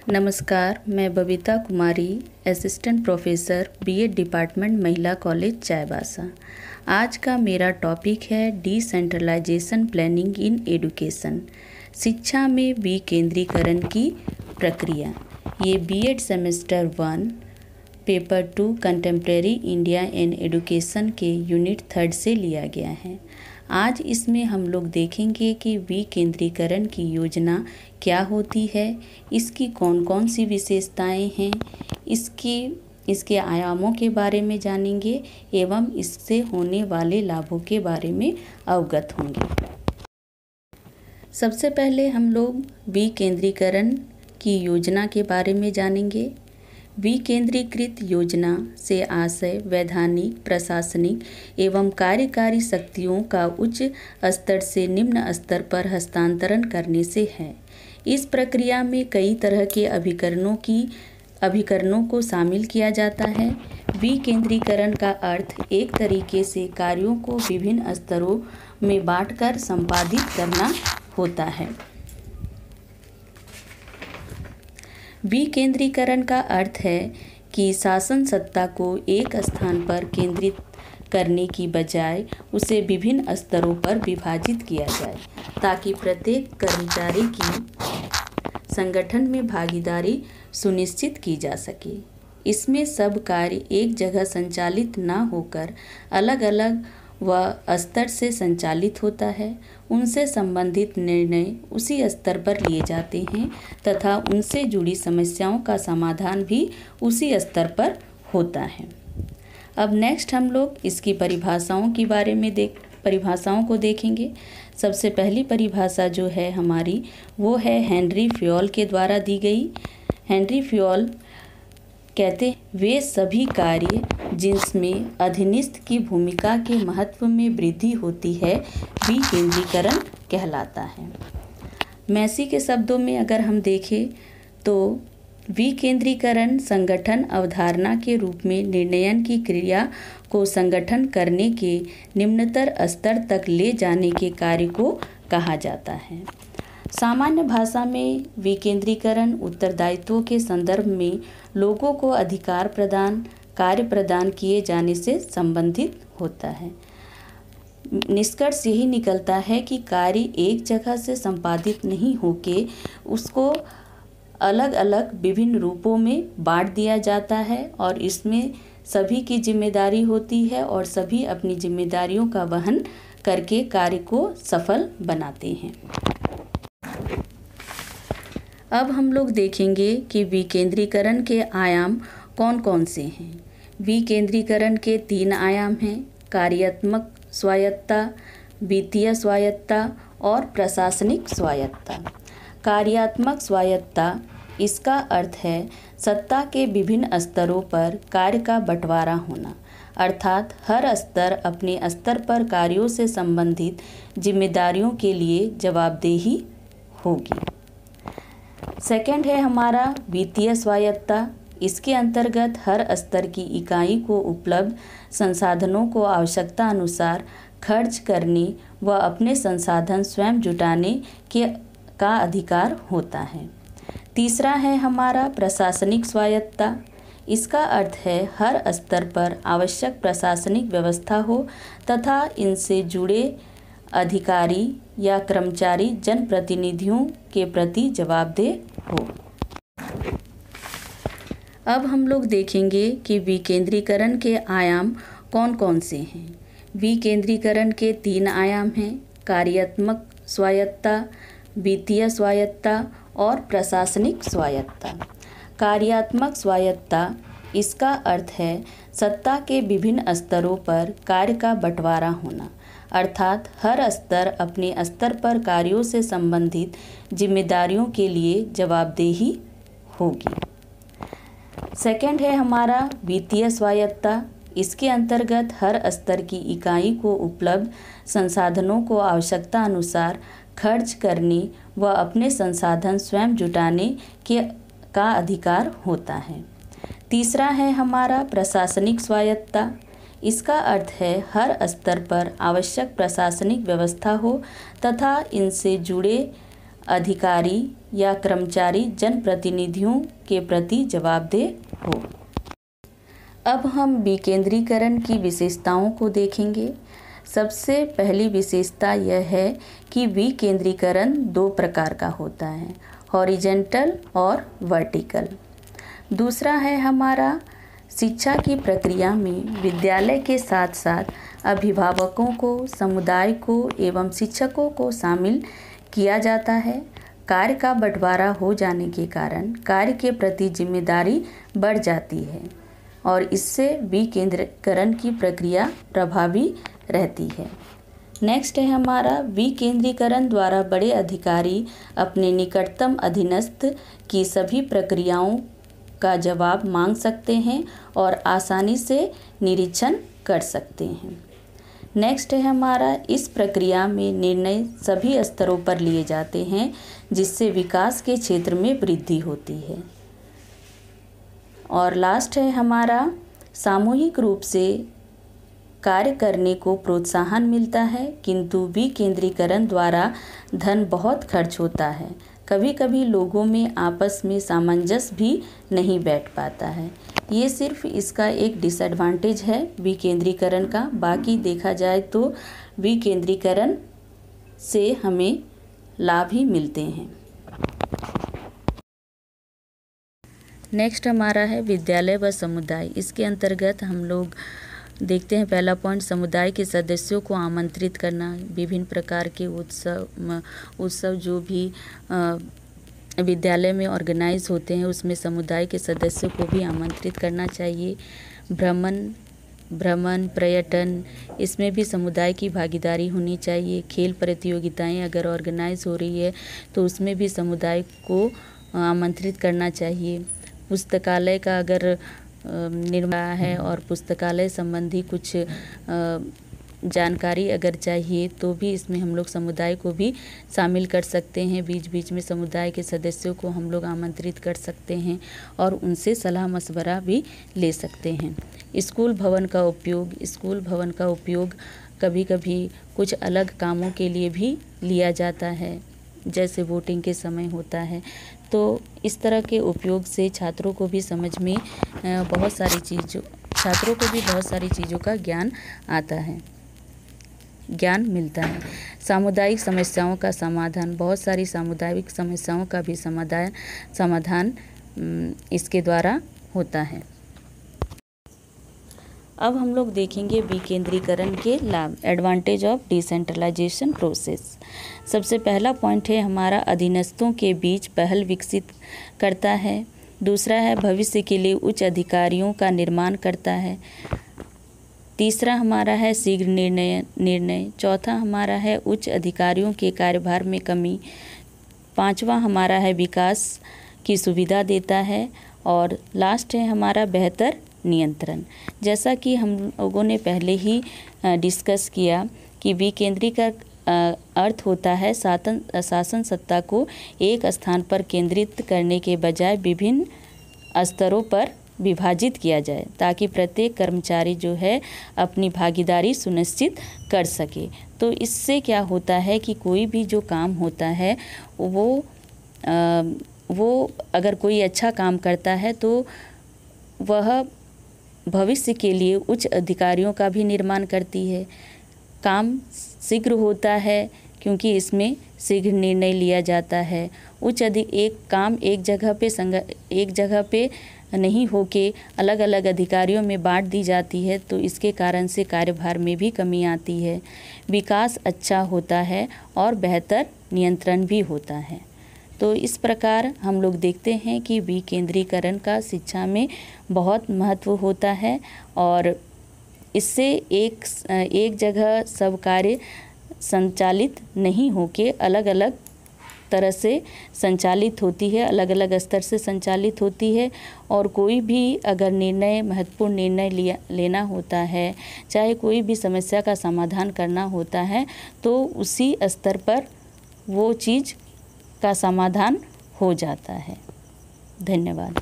नमस्कार, मैं बबीता कुमारी, assistant professor BEd department महिला कॉलेज चाईबासा। आज का मेरा टॉपिक है डिसेंट्रलाइजेशन प्लानिंग इन एजुकेशन, शिक्षा में विकेंद्रीकरण की प्रक्रिया। ये BEd semester 1 paper 2 contemporary India and education के यूनिट 3 से लिया गया है। आज इसमें हम लोग देखेंगे कि विकेंद्रीकरण की योजना क्या होती है, इसकी कौन कौन सी विशेषताएं हैं, इसके आयामों के बारे में जानेंगे एवं इससे होने वाले लाभों के बारे में अवगत होंगे। सबसे पहले हम लोग विकेंद्रीकरण की योजना के बारे में जानेंगे। विकेंद्रीकृत योजना से आशय वैधानिक, प्रशासनिक एवं कार्यकारी शक्तियों का उच्च स्तर से निम्न स्तर पर हस्तांतरण करने से है। इस प्रक्रिया में कई तरह के अभिकरणों को शामिल किया जाता है। विकेंद्रीकरण का अर्थ एक तरीके से कार्यों को विभिन्न स्तरों में बांटकर संपादित करना होता है। विकेंद्रीकरण का अर्थ है कि शासन सत्ता को एक स्थान पर केंद्रित करने की बजाय उसे विभिन्न स्तरों पर विभाजित किया जाए, ताकि प्रत्येक कर्मचारी की संगठन में भागीदारी सुनिश्चित की जा सके। इसमें सब कार्य एक जगह संचालित न होकर अलग अलग व स्तर से संचालित होता है। उनसे संबंधित निर्णय उसी स्तर पर लिए जाते हैं तथा उनसे जुड़ी समस्याओं का समाधान भी उसी स्तर पर होता है। अब नेक्स्ट हम लोग इसकी परिभाषाओं को देखेंगे। सबसे पहली परिभाषा जो है हमारी, वो है हेनरी फ्योल के द्वारा दी गई। हेनरी फ्योल कहते हैं, वे सभी कार्य जिनमें अधीनस्थ की भूमिका के महत्व में वृद्धि होती है विकेंद्रीकरण कहलाता है। मैसी के शब्दों में अगर हम देखें तो विकेंद्रीकरण संगठन अवधारणा के रूप में निर्णयन की क्रिया को संगठन करने के निम्नतर स्तर तक ले जाने के कार्य को कहा जाता है। सामान्य भाषा में विकेंद्रीकरण उत्तरदायित्वों के संदर्भ में लोगों को अधिकार प्रदान, कार्य प्रदान किए जाने से संबंधित होता है। निष्कर्ष यही निकलता है कि कार्य एक जगह से संपादित नहीं होके उसको अलग अलग विभिन्न रूपों में बांट दिया जाता है और इसमें सभी की जिम्मेदारी होती है और सभी अपनी जिम्मेदारियों का वहन करके कार्य को सफल बनाते हैं। अब हम लोग देखेंगे कि विकेंद्रीकरण के आयाम कौन कौन से हैं। विकेंद्रीकरण के 3 आयाम हैं: कार्यात्मक स्वायत्तता, वित्तीय स्वायत्तता और प्रशासनिक स्वायत्तता। कार्यात्मक स्वायत्तता, इसका अर्थ है सत्ता के विभिन्न स्तरों पर कार्य का बंटवारा होना, अर्थात हर स्तर अपने स्तर पर कार्यों से संबंधित जिम्मेदारियों के लिए जवाबदेही होगी। सेकंड है हमारा वित्तीय स्वायत्तता। इसके अंतर्गत हर स्तर की इकाई को उपलब्ध संसाधनों को आवश्यकता अनुसार खर्च करने व अपने संसाधन स्वयं जुटाने का अधिकार होता है। तीसरा है हमारा प्रशासनिक स्वायत्तता। इसका अर्थ है हर स्तर पर आवश्यक प्रशासनिक व्यवस्था हो तथा इनसे जुड़े अधिकारी या कर्मचारी जनप्रतिनिधियों के प्रति जवाबदेह हो। अब हम लोग देखेंगे कि विकेंद्रीकरण के आयाम कौन कौन से हैं। विकेंद्रीकरण के 3 आयाम हैं: कार्यात्मक स्वायत्तता, वित्तीय स्वायत्तता और प्रशासनिक स्वायत्तता। कार्यात्मक स्वायत्तता, इसका अर्थ है सत्ता के विभिन्न स्तरों पर कार्य का बंटवारा होना, अर्थात हर स्तर अपने स्तर पर कार्यों से संबंधित जिम्मेदारियों के लिए जवाबदेही होगी। सेकंड है हमारा वित्तीय स्वायत्तता। इसके अंतर्गत हर स्तर की इकाई को उपलब्ध संसाधनों को आवश्यकता अनुसार खर्च करने व अपने संसाधन स्वयं जुटाने का अधिकार होता है। तीसरा है हमारा प्रशासनिक स्वायत्तता। इसका अर्थ है हर स्तर पर आवश्यक प्रशासनिक व्यवस्था हो तथा इनसे जुड़े अधिकारी या कर्मचारी जनप्रतिनिधियों के प्रति जवाबदेह हो। अब हम विकेंद्रीकरण की विशेषताओं को देखेंगे। सबसे पहली विशेषता यह है कि विकेंद्रीकरण दो प्रकार का होता है, हॉरिजेंटल और वर्टिकल। दूसरा है हमारा शिक्षा की प्रक्रिया में विद्यालय के साथ साथ अभिभावकों को, समुदाय को एवं शिक्षकों को शामिल किया जाता है। कार्य का बंटवारा हो जाने के कारण कार्य के प्रति जिम्मेदारी बढ़ जाती है और इससे विकेंद्रीकरण की प्रक्रिया प्रभावी रहती है। नेक्स्ट है हमारा विकेंद्रीकरण द्वारा बड़े अधिकारी अपने निकटतम अधीनस्थ की सभी प्रक्रियाओं का जवाब मांग सकते हैं और आसानी से निरीक्षण कर सकते हैं। नेक्स्ट है हमारा इस प्रक्रिया में निर्णय सभी स्तरों पर लिए जाते हैं जिससे विकास के क्षेत्र में वृद्धि होती है। और लास्ट है हमारा सामूहिक रूप से कार्य करने को प्रोत्साहन मिलता है, किंतु विकेंद्रीकरण द्वारा धन बहुत खर्च होता है। कभी कभी लोगों में आपस में सामंजस्य भी नहीं बैठ पाता है। ये सिर्फ इसका एक डिसएडवांटेज है विकेंद्रीकरण का। बाकी देखा जाए तो विकेंद्रीकरण से हमें लाभ ही मिलते हैं। नेक्स्ट हमारा है विद्यालय व समुदाय। इसके अंतर्गत हम लोग देखते हैं पहला पॉइंट, समुदाय के सदस्यों को आमंत्रित करना। विभिन्न प्रकार के उत्सव जो भी विद्यालय में ऑर्गेनाइज होते हैं उसमें समुदाय के सदस्यों को भी आमंत्रित करना चाहिए। भ्रमण, पर्यटन, इसमें भी समुदाय की भागीदारी होनी चाहिए। खेल प्रतियोगिताएं अगर ऑर्गेनाइज हो रही है तो उसमें भी समुदाय को आमंत्रित करना चाहिए। पुस्तकालय का अगर निर्माण है और पुस्तकालय संबंधी कुछ जानकारी अगर चाहिए तो भी इसमें हम लोग समुदाय को भी शामिल कर सकते हैं। बीच बीच में समुदाय के सदस्यों को हम लोग आमंत्रित कर सकते हैं और उनसे सलाह मशवरा भी ले सकते हैं। स्कूल भवन का उपयोग कभी कभी कुछ अलग कामों के लिए भी लिया जाता है, जैसे वोटिंग के समय होता है। तो इस तरह के उपयोग से छात्रों को भी बहुत सारी चीज़ों का ज्ञान मिलता है। सामुदायिक समस्याओं का समाधान, बहुत सारी सामुदायिक समस्याओं का भी समाधान इसके द्वारा होता है। अब हम लोग देखेंगे विकेंद्रीकरण के लाभ, एडवांटेज ऑफ डिसेंट्रलाइजेशन प्रोसेस। सबसे पहला पॉइंट है हमारा अधीनस्थों के बीच पहल विकसित करता है। दूसरा है भविष्य के लिए उच्च अधिकारियों का निर्माण करता है। तीसरा हमारा है शीघ्र निर्णय। चौथा हमारा है उच्च अधिकारियों के कार्यभार में कमी। पांचवा हमारा है विकास की सुविधा देता है। और लास्ट है हमारा बेहतर नियंत्रण। जैसा कि हम लोगों ने पहले ही डिस्कस किया कि विकेंद्रीकरण अर्थ होता है शासन सत्ता को एक स्थान पर केंद्रित करने के बजाय विभिन्न स्तरों पर विभाजित किया जाए, ताकि प्रत्येक कर्मचारी जो है अपनी भागीदारी सुनिश्चित कर सके। तो इससे क्या होता है कि कोई भी जो काम होता है वो अगर कोई अच्छा काम करता है तो वह भविष्य के लिए उच्च अधिकारियों का भी निर्माण करती है। काम शीघ्र होता है क्योंकि इसमें शीघ्र निर्णय लिया जाता है। एक काम एक जगह पे नहीं होके अलग अलग अधिकारियों में बांट दी जाती है, तो इसके कारण से कार्यभार में भी कमी आती है। विकास अच्छा होता है और बेहतर नियंत्रण भी होता है। तो इस प्रकार हम लोग देखते हैं कि विकेंद्रीकरण का शिक्षा में बहुत महत्व होता है और इससे एक जगह सब कार्य संचालित नहीं होके अलग अलग तरह से संचालित होती है, अलग अलग स्तर से संचालित होती है। और कोई भी अगर महत्वपूर्ण निर्णय लेना होता है, चाहे कोई भी समस्या का समाधान करना होता है, तो उसी स्तर पर वो चीज़ का समाधान हो जाता है। धन्यवाद।